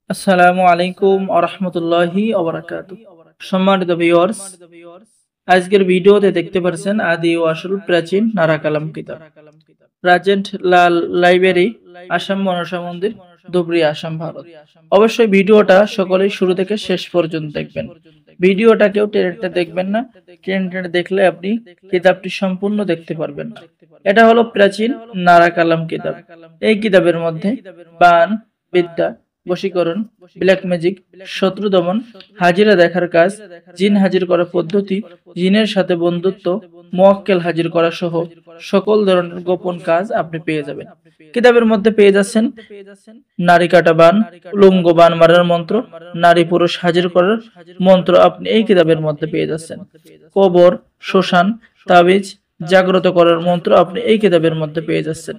আসসালামু আলাইকুম ওয়া রাহমাতুল্লাহি ওয়া বারাকাতুহু। সম্মানিত ভিউয়ার্স, আজকের ভিডিওতে দেখতে পাচ্ছেন আদি ও আসল প্রাচীন নারা কালাম কিতাব, রাজেন্ট লাল লাইব্রেরি, আসাম মনসা মন্দির, ধুবড়ী, আসাম, ভারত। অবশ্যই ভিডিওটা সকলেই শুরু থেকে শেষ পর্যন্ত দেখবেন। ভিডিওটা কেউ টেনে দেখবেন না, টেনে দেখলে আপনি কিতাবটি সম্পূর্ণ দেখতে পারবেন না। এটা হলো প্রাচীন নারা কালাম কিতাব। এই কিতাবের মধ্যে বান বিদ্যা, বশীকরণ, ব্ল্যাক ম্যাজিক, শত্রু দমন, হাজিরা দেখার কাজ, জিন হাজির করার পদ্ধতি, জিনের সাথে বন্ধুত্ব, মুয়াক্কেল হাজির করা সহ সকল ধরনের গোপন কাজ আপনি পেয়ে যাবেন। কিতাবের মধ্যে পেয়ে যাচ্ছেন নারী কাটা বান, উলঙ্গ বান মারার মন্ত্র, নারী পুরুষ হাজির করার মন্ত্র আপনি এই কিতাবের মধ্যে পেয়ে যাচ্ছেন। কবর, শ্মশান, তাবিজ, জাগ্রত করার মন্ত্র আপনি এই কিতাবের মধ্যে পেয়ে যাচ্ছেন।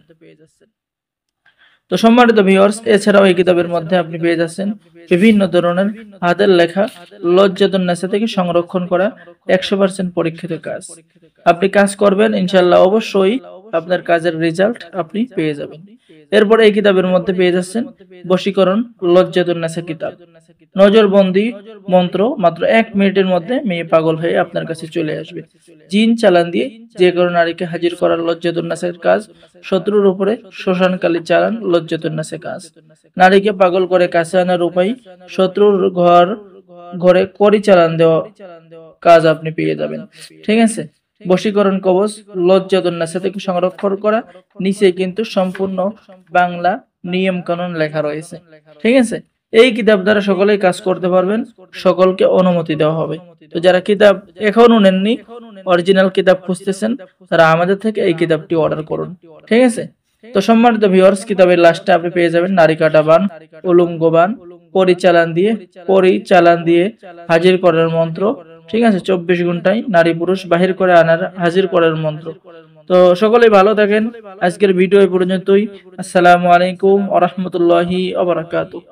তো সম্মানিত ভিউয়ার্স, এছাড়াও এই কিতাবের মধ্যে আপনি পেয়ে যাচ্ছেন বিভিন্ন ধরনের হাতের লেখা লজ্জাতুন নেসা থেকে সংরক্ষণ করা 100% পরীক্ষিত কাজ। আপনি কাজ করবেন, ইনশাআল্লাহ অবশ্যই আপনার কাজের রেজাল্ট আপনি পেয়ে যাবেন। এরপর এই কিতাবের মধ্যে পেয়ে যাচ্ছেন বশীকরণ লজ্জাতুন নেসা কিতাব। নজরবন্দি মন্ত্র, মাত্র 1 মিনিটের মধ্যে মেয়ে পাগল হয়ে আপনার কাছে চলে আসবে। জিন চালান দিয়ে যে কোনো নারীকে হাজির করার লজ্জাতুন নেসার কাজ। শত্রুর উপরে শ্মশানকালী চালান লজ্জাতুন নেসা কাজ। নারীকে পাগল করে কাছে আনার উপায়, শত্রুর ঘরে কড়ি চালান দেওয়া কাজ আপনি পেয়ে যাবেন। ঠিক আছে। বশীকরণ কবচ লজ্জাতুন নেসা থেকে সংরক্ষণ করা, নিচে কিন্তু সম্পূর্ণ বাংলা নিয়ম কানুন লেখা রয়েছে। ঠিক আছে। এই কিতাব দ্বারা সকলেই কাজ করতে পারবেন, সকলকে অনুমতি দেওয়া হবে। তো যারা কিতাব এখনো নেননি, অরিজিনাল কিতাব খুঁজতেছেন, তারা আমাদের থেকে এই কিতাবটি অর্ডার করুন। ঠিক আছে। তো সম্মানিত ভিউয়ার্স, কিতাবের লাস্টে আপনি পেয়ে যাবেন নারী কাটা বান, উলঙ্গ বান, পরিচালান দিয়ে হাজির করার মন্ত্র। ঠিক আছে। 24 ঘন্টায় নারী পুরুষ বাহির করে আনার হাজির করার মন্ত্র। তো সকলেই ভালো থাকেন। আজকের ভিডিও এই পর্যন্তই। আসসালামু আলাইকুম ওয়া রাহমাতুল্লাহি ওয়া বারাকাতুহু।